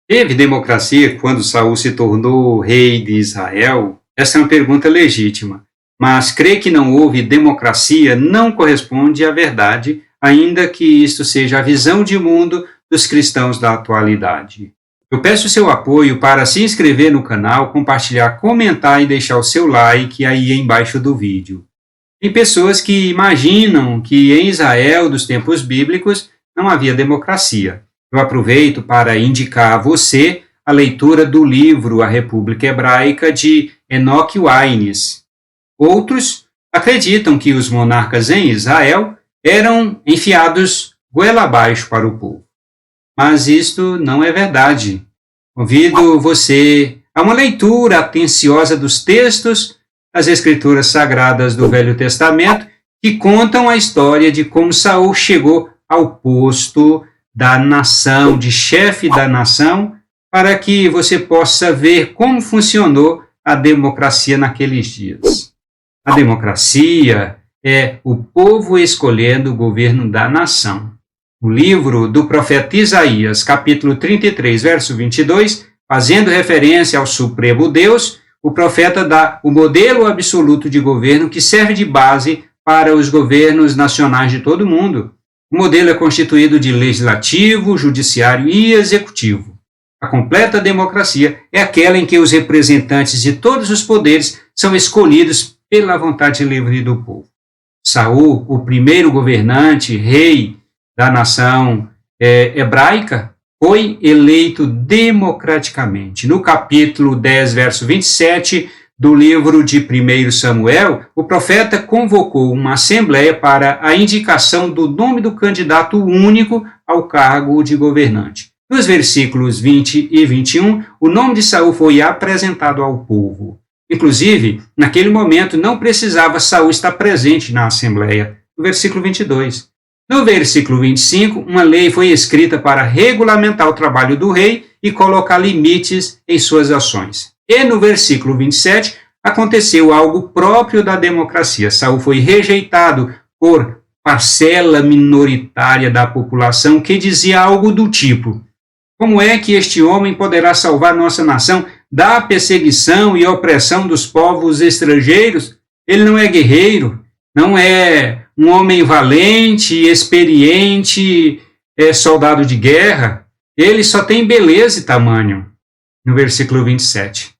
Teve democracia quando Saul se tornou rei de Israel? Essa é uma pergunta legítima, mas crer que não houve democracia não corresponde à verdade, ainda que isto seja a visão de mundo dos cristãos da atualidade. Eu peço seu apoio para se inscrever no canal, compartilhar, comentar e deixar o seu like aí embaixo do vídeo. Tem pessoas que imaginam que em Israel dos tempos bíblicos não havia democracia. Eu aproveito para indicar a você a leitura do livro A República Hebraica de Enoch Wines. Outros acreditam que os monarcas em Israel eram enfiados goela abaixo para o povo. Mas isto não é verdade. Convido você a uma leitura atenciosa dos textos das Escrituras Sagradas do Velho Testamento que contam a história de como Saul chegou ao posto da nação, de chefe da nação, para que você possa ver como funcionou a democracia naqueles dias. A democracia é o povo escolhendo o governo da nação. O livro do profeta Isaías, capítulo 33, verso 22, fazendo referência ao Supremo Deus, o profeta dá o modelo absoluto de governo que serve de base para os governos nacionais de todo o mundo. O modelo é constituído de legislativo, judiciário e executivo. A completa democracia é aquela em que os representantes de todos os poderes são escolhidos pela vontade livre do povo. Saul, o primeiro governante, rei da nação hebraica, foi eleito democraticamente. No capítulo 10, verso 27 do livro de 1 Samuel, o profeta convocou uma assembleia para a indicação do nome do candidato único ao cargo de governante. Nos versículos 20 e 21, o nome de Saul foi apresentado ao povo. Inclusive, naquele momento, não precisava Saul estar presente na assembleia. No versículo 22. No versículo 25, uma lei foi escrita para regulamentar o trabalho do rei e colocar limites em suas ações. E no versículo 27, aconteceu algo próprio da democracia. Saul foi rejeitado por parcela minoritária da população que dizia algo do tipo: como é que este homem poderá salvar nossa nação da perseguição e opressão dos povos estrangeiros? Ele não é guerreiro, não é um homem valente, experiente, soldado de guerra. Ele só tem beleza e tamanho. No versículo 27.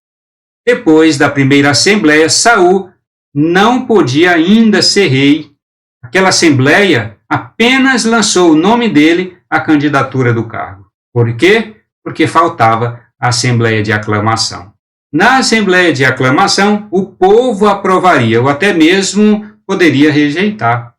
Depois da primeira assembleia, Saul não podia ainda ser rei. Aquela assembleia apenas lançou o nome dele à candidatura do cargo. Por quê? Porque faltava a assembleia de aclamação. Na assembleia de aclamação, o povo aprovaria ou até mesmo poderia rejeitar.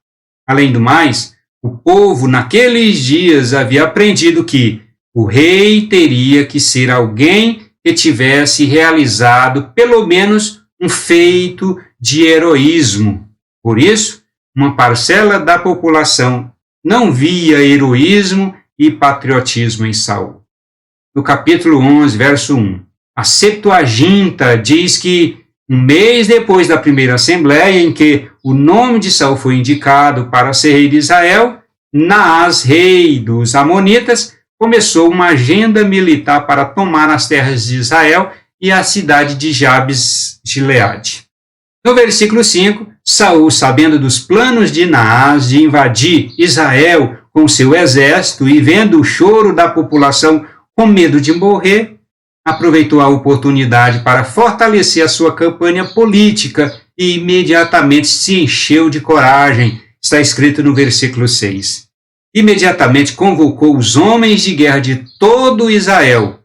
Além do mais, o povo naqueles dias havia aprendido que o rei teria que ser alguém que tivesse realizado pelo menos um feito de heroísmo. Por isso, uma parcela da população não via heroísmo e patriotismo em Saul. No capítulo 11, verso 1, a Septuaginta diz que um mês depois da primeira assembleia, em que o nome de Saul foi indicado para ser rei de Israel, Naás, rei dos Amonitas, começou uma agenda militar para tomar as terras de Israel e a cidade de Jabes Gileade. No versículo 5, Saul, sabendo dos planos de Naás de invadir Israel com seu exército e vendo o choro da população com medo de morrer, aproveitou a oportunidade para fortalecer a sua campanha política e imediatamente se encheu de coragem. Está escrito no versículo 6. Imediatamente convocou os homens de guerra de todo Israel.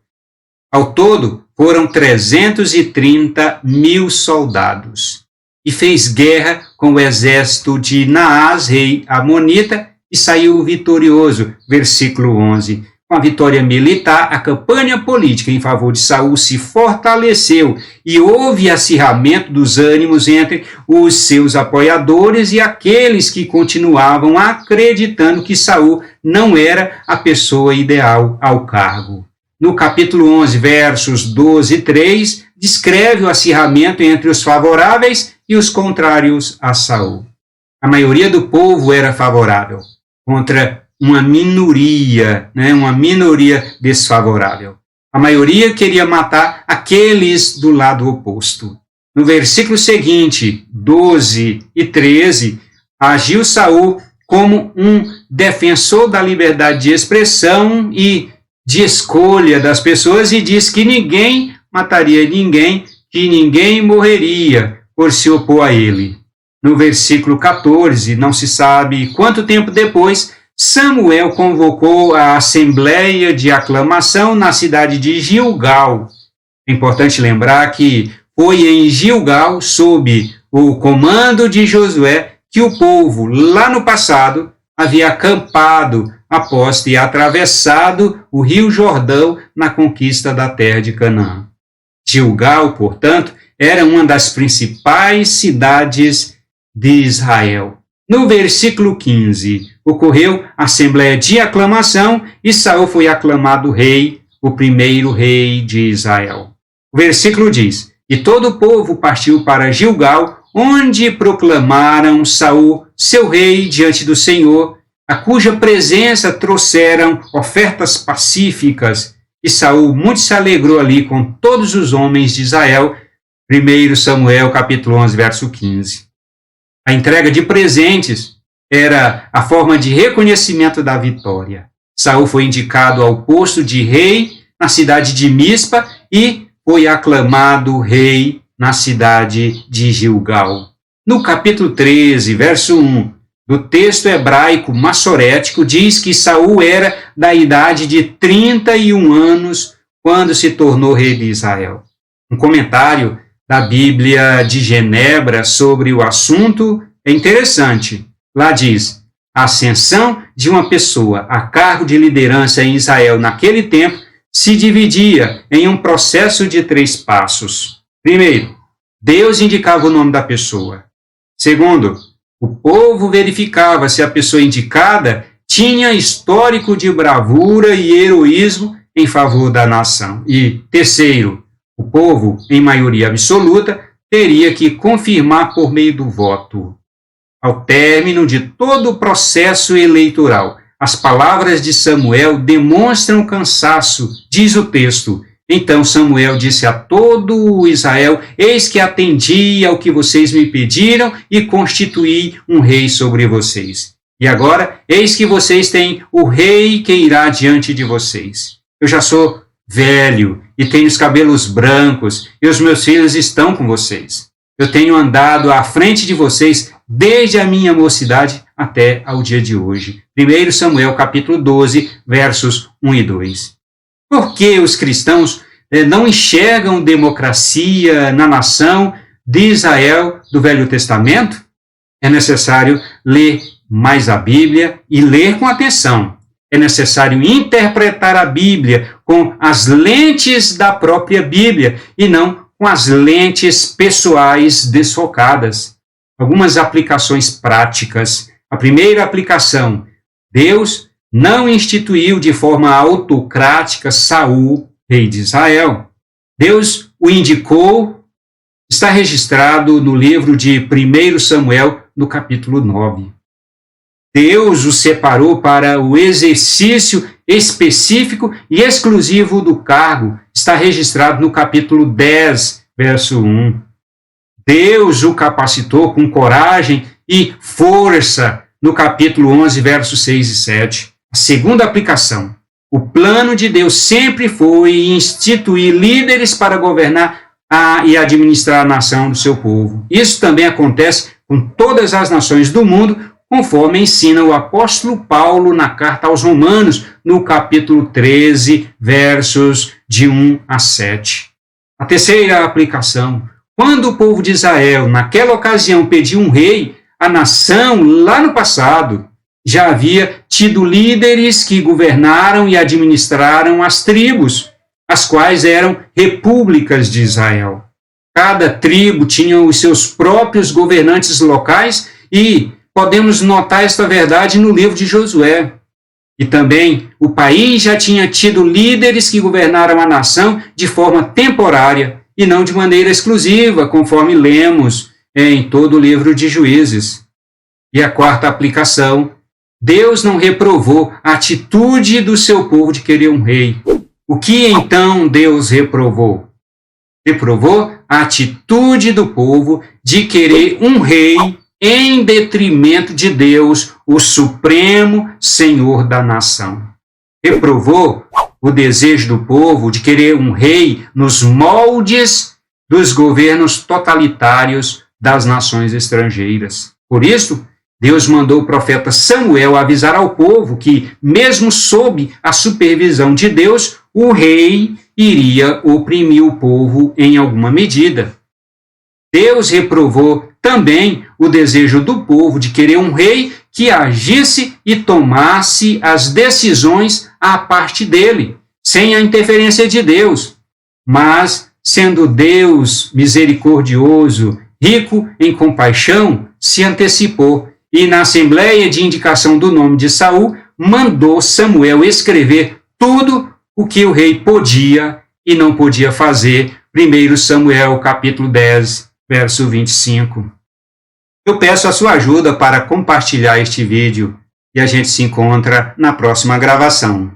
Ao todo, foram 330 mil soldados. E fez guerra com o exército de Naás, rei amonita, e saiu vitorioso. Versículo 11. Com a vitória militar, a campanha política em favor de Saul se fortaleceu e houve acirramento dos ânimos entre os seus apoiadores e aqueles que continuavam acreditando que Saul não era a pessoa ideal ao cargo. No capítulo 11, versos 12 e 3, descreve o acirramento entre os favoráveis e os contrários a Saul. A maioria do povo era favorável contra uma minoria desfavorável. A maioria queria matar aqueles do lado oposto. No versículo seguinte, 12 e 13, agiu Saul como um defensor da liberdade de expressão e de escolha das pessoas e diz que ninguém mataria ninguém, que ninguém morreria por se opor a ele. No versículo 14, não se sabe quanto tempo depois, Samuel convocou a assembleia de aclamação na cidade de Gilgal. É importante lembrar que foi em Gilgal, sob o comando de Josué, que o povo, lá no passado, havia acampado após ter atravessado o rio Jordão na conquista da terra de Canaã. Gilgal, portanto, era uma das principais cidades de Israel. No versículo 15, ocorreu a assembleia de aclamação e Saul foi aclamado rei, o primeiro rei de Israel. O versículo diz: e todo o povo partiu para Gilgal, onde proclamaram Saul seu rei diante do Senhor, a cuja presença trouxeram ofertas pacíficas, e Saul muito se alegrou ali com todos os homens de Israel. 1 Samuel capítulo 11, verso 15. A entrega de presentes era a forma de reconhecimento da vitória. Saul foi indicado ao posto de rei na cidade de Mispa e foi aclamado rei na cidade de Gilgal. No capítulo 13, verso 1, do texto hebraico massorético, diz que Saul era da idade de 31 anos quando se tornou rei de Israel. Um comentário da Bíblia de Genebra sobre o assunto é interessante. Lá diz: a ascensão de uma pessoa a cargo de liderança em Israel naquele tempo se dividia em um processo de 3 passos. Primeiro, Deus indicava o nome da pessoa. Segundo, o povo verificava se a pessoa indicada tinha histórico de bravura e heroísmo em favor da nação. E terceiro, o povo, em maioria absoluta, teria que confirmar por meio do voto. Ao término de todo o processo eleitoral, as palavras de Samuel demonstram cansaço, diz o texto. Então Samuel disse a todo o Israel: eis que atendi ao que vocês me pediram e constituí um rei sobre vocês. E agora, eis que vocês têm o rei que irá diante de vocês. Eu já sou velho e tenho os cabelos brancos e os meus filhos estão com vocês. Eu tenho andado à frente de vocês desde a minha mocidade até ao dia de hoje. 1 Samuel capítulo 12, versos 1 e 2. Por que os cristãos não enxergam democracia na nação de Israel do Velho Testamento? É necessário ler mais a Bíblia e ler com atenção. É necessário interpretar a Bíblia com as lentes da própria Bíblia e não com as lentes pessoais desfocadas. Algumas aplicações práticas. A primeira aplicação: Deus não instituiu de forma autocrática Saul, rei de Israel. Deus o indicou, está registrado no livro de 1 Samuel, no capítulo 9. Deus o separou para o exercício específico e exclusivo do cargo, está registrado no capítulo 10, verso 1. Deus o capacitou com coragem e força, no capítulo 11, versos 6 e 7. A segunda aplicação: o plano de Deus sempre foi instituir líderes para governar e administrar a nação do seu povo. Isso também acontece com todas as nações do mundo, conforme ensina o apóstolo Paulo na carta aos Romanos, no capítulo 13, versos de 1 a 7. A terceira aplicação: quando o povo de Israel, naquela ocasião, pediu um rei, a nação, lá no passado, já havia tido líderes que governaram e administraram as tribos, as quais eram repúblicas de Israel. Cada tribo tinha os seus próprios governantes locais e podemos notar esta verdade no livro de Josué. E também o país já tinha tido líderes que governaram a nação de forma temporária e não de maneira exclusiva, conforme lemos em todo o livro de Juízes. E a quarta aplicação: Deus não reprovou a atitude do seu povo de querer um rei. O que então Deus reprovou? Reprovou a atitude do povo de querer um rei em detrimento de Deus, o Supremo Senhor da nação. Reprovou o desejo do povo de querer um rei nos moldes dos governos totalitários das nações estrangeiras. Por isso, Deus mandou o profeta Samuel avisar ao povo que, mesmo sob a supervisão de Deus, o rei iria oprimir o povo em alguma medida. Deus reprovou também o desejo do povo de querer um rei que agisse e tomasse as decisões à parte dele, sem a interferência de Deus. Mas, sendo Deus misericordioso, rico em compaixão, se antecipou e, na assembleia de indicação do nome de Saul, mandou Samuel escrever tudo o que o rei podia e não podia fazer. 1 Samuel, capítulo 10, verso 25. Eu peço a sua ajuda para compartilhar este vídeo e a gente se encontra na próxima gravação.